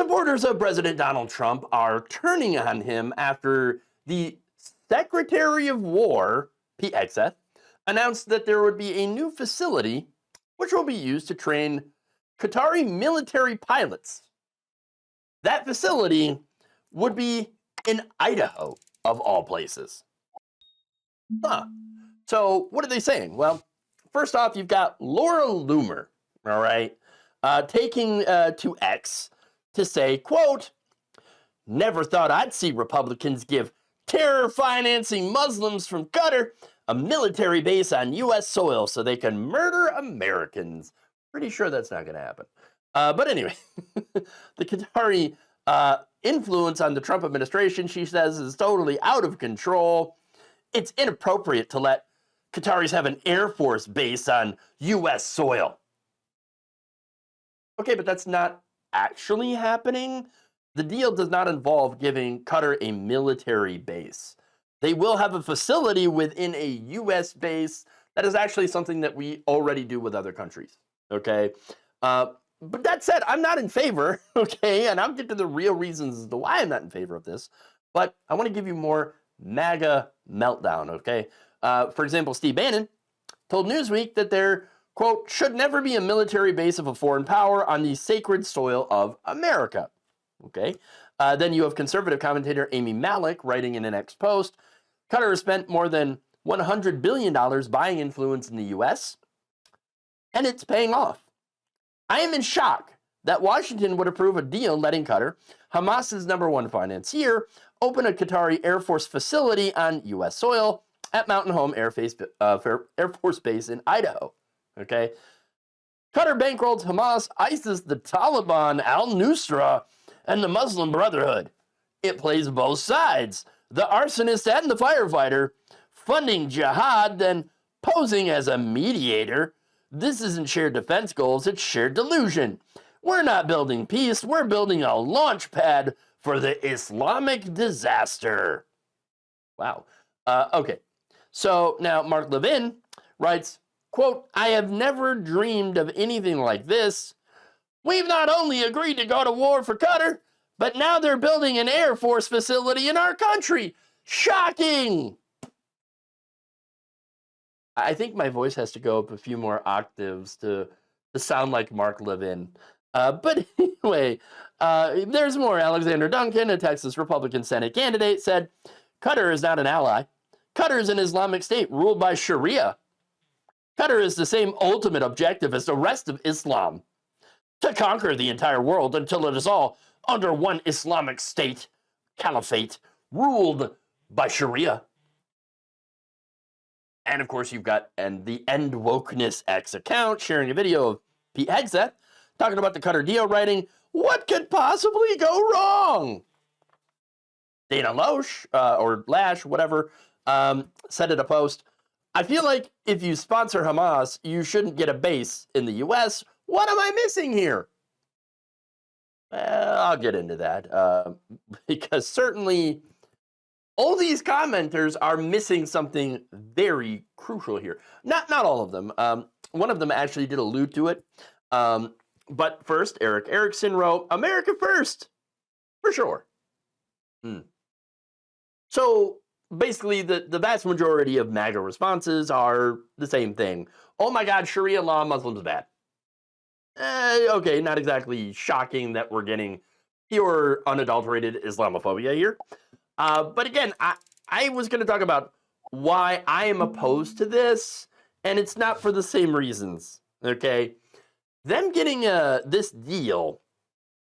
Supporters of President Donald Trump are turning on him after the Secretary of War, Pete Hegseth, announced that there would be a new facility which will be used to train Qatari military pilots. That facility would be in Idaho, of all places. So what are they saying? Well, first off, you've got Laura Loomer, all right, taking to X to say, quote, "Never thought I'd see Republicans give terror-financing Muslims from Qatar a military base on U.S. soil so they can murder Americans." Pretty sure that's not going to happen. But anyway, the Qatari influence on the Trump administration, she says, is totally out of control. It's inappropriate to let Qataris have an Air Force base on U.S. soil. Okay, but that's not actually happening. The deal does not involve giving Qatar a military base. They will have a facility within a U.S. base. That is actually something that we already do with other countries, okay? But that said, I'm not in favor, okay? And I'll get to the real reasons as to why I'm not in favor of this. But I want to give you more MAGA meltdown, okay? For example, Steve Bannon told Newsweek that there, quote, "should never be a military base of a foreign power on the sacred soil of America." Okay. Then you have conservative commentator Amy Malek writing in an X post, "Qatar has spent more than $100 billion buying influence in the U.S., and it's paying off. I am in shock that Washington would approve a deal letting Qatar, Hamas's #1 financier, open a Qatari Air Force facility on U.S. soil at Mountain Home Air Force Base in Idaho." Okay. "Qatar bankrolled Hamas, ISIS, the Taliban, al-Nusra, and the Muslim Brotherhood. It plays both sides, the arsonist and the firefighter, funding jihad, then posing as a mediator. This isn't shared defense goals, it's shared delusion. We're not building peace, we're building a launch pad for the Islamic disaster." Wow. Okay. So now Mark Levin writes, quote, "I have never dreamed of anything like this. We've not only agreed to go to war for Qatar, but now they're building an Air Force facility in our country. Shocking!" I think my voice has to go up a few more octaves to sound like Mark Levin. But anyway, there's more. Alexander Duncan, a Texas Republican Senate candidate, said, "Qatar is not an ally. Qatar is an Islamic state ruled by Sharia. Qatar is the same ultimate objective as the rest of Islam, to conquer the entire world until it is all under one Islamic state, caliphate, ruled by Sharia." And of course, you've got the End Wokeness X account sharing a video of Pete Hegseth talking about the Qatar deal, writing, "What could possibly go wrong?" Dana Loesch, or Lash, whatever, said in a post, "I feel like if you sponsor Hamas, you shouldn't get a base in the U.S. What am I missing here?" I'll get into that, because certainly all these commenters are missing something very crucial here. Not all of them. One of them actually did allude to it. But first, Eric Erickson wrote, "America first, for sure." So basically, the vast majority of MAGA responses are the same thing. Oh my God, Sharia law, Muslims bad. Okay, not exactly shocking that we're getting pure, unadulterated Islamophobia here. But again, I was going to talk about why I am opposed to this, and it's not for the same reasons, okay? Them getting this deal,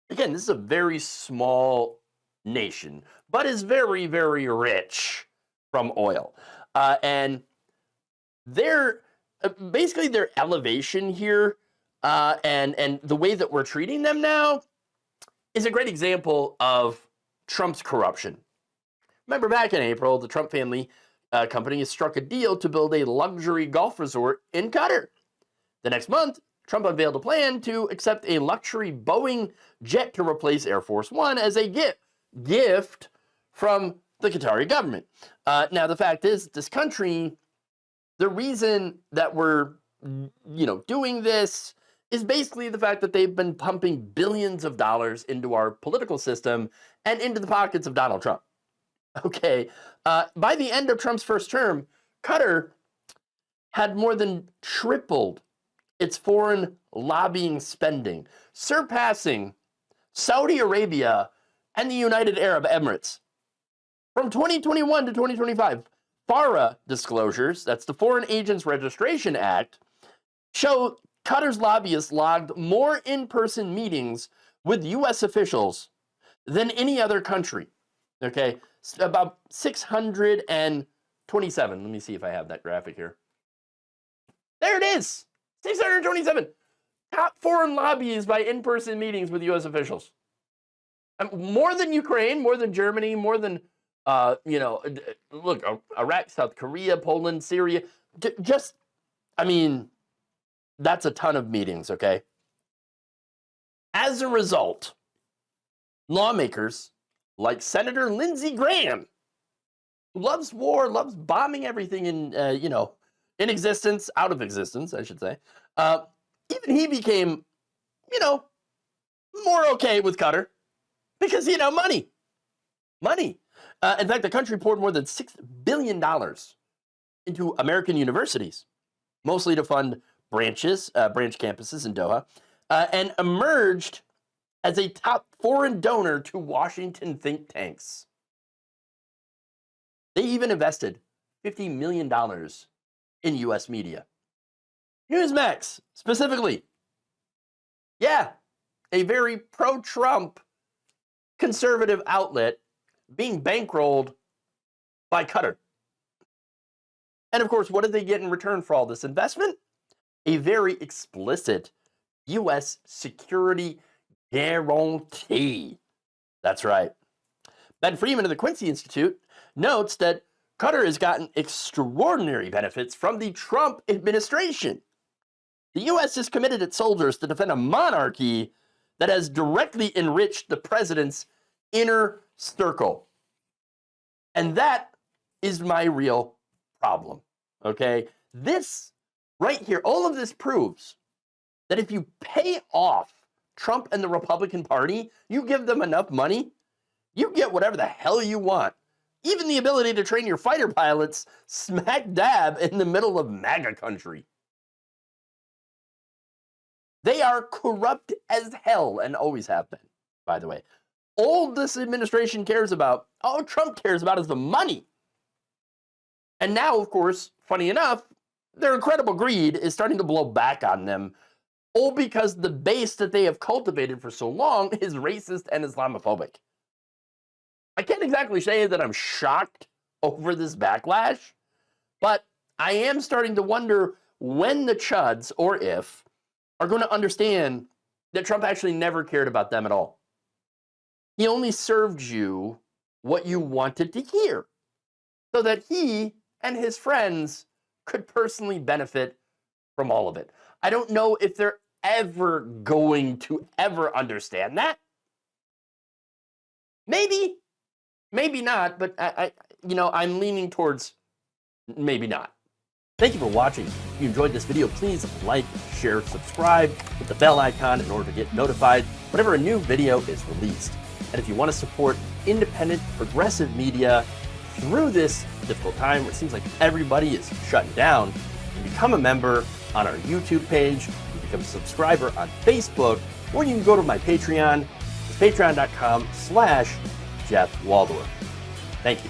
again, this is a very small nation, but is very, very rich from oil. And basically their elevation here and the way that we're treating them now is a great example of Trump's corruption. Remember back in April, the Trump family company has struck a deal to build a luxury golf resort in Qatar. The next month, Trump unveiled a plan to accept a luxury Boeing jet to replace Air Force One as a gift from the Qatari government. Now, the fact is, this country, the reason that we're, doing this is basically the fact that they've been pumping billions of dollars into our political system and into the pockets of Donald Trump. Okay, by the end of Trump's first term, Qatar had more than tripled its foreign lobbying spending, surpassing Saudi Arabia and the United Arab Emirates. From 2021 to 2025, FARA disclosures, that's the Foreign Agents Registration Act, show Qatar's lobbyists logged more in-person meetings with U.S. officials than any other country. Okay, about 627. Let me see if I have that graphic here. There it is, 627. Top foreign lobbies by in-person meetings with U.S. officials. More than Ukraine, more than Germany, more than, look, Iraq, South Korea, Poland, Syria. That's a ton of meetings, okay? As a result, lawmakers like Senator Lindsey Graham, who loves war, loves bombing everything in existence, out of existence, I should say, even he became, more okay with Qatar because, money. In fact, the country poured more than $6 billion into American universities, mostly to fund branch campuses in Doha, and emerged as a top foreign donor to Washington think tanks. They even invested $50 million in U.S. media. Newsmax, specifically. Yeah, a very pro-Trump conservative outlet being bankrolled by Qatar. And of course, what did they get in return for all this investment? A very explicit U.S. security guarantee. That's right. Ben Freeman of the Quincy Institute notes that Qatar has gotten extraordinary benefits from the Trump administration. The U.S. has committed its soldiers to defend a monarchy that has directly enriched the president's inner circle. And that is my real problem, okay? This right here, all of this proves that if you pay off Trump and the Republican Party, you give them enough money, you get whatever the hell you want. Even the ability to train your fighter pilots smack dab in the middle of MAGA country. They are corrupt as hell and always have been, by the way. All this administration cares about, all Trump cares about is the money. And now, of course, funny enough, their incredible greed is starting to blow back on them, all because the base that they have cultivated for so long is racist and Islamophobic. I can't exactly say that I'm shocked over this backlash, but I am starting to wonder when the chuds, or if, are going to understand that Trump actually never cared about them at all. He only served you what you wanted to hear, so that he and his friends could personally benefit from all of it. I don't know if they're ever going to ever understand that. Maybe not, but I'm leaning towards maybe not. Thank you for watching. If you enjoyed this video, please like, share, subscribe, hit the bell icon in order to get notified whenever a new video is released. And if you want to support independent, progressive media through this difficult time where it seems like everybody is shutting down, you can become a member on our YouTube page, you can become a subscriber on Facebook, or you can go to my Patreon. It's patreon.com/Jeff Waldorf. Thank you.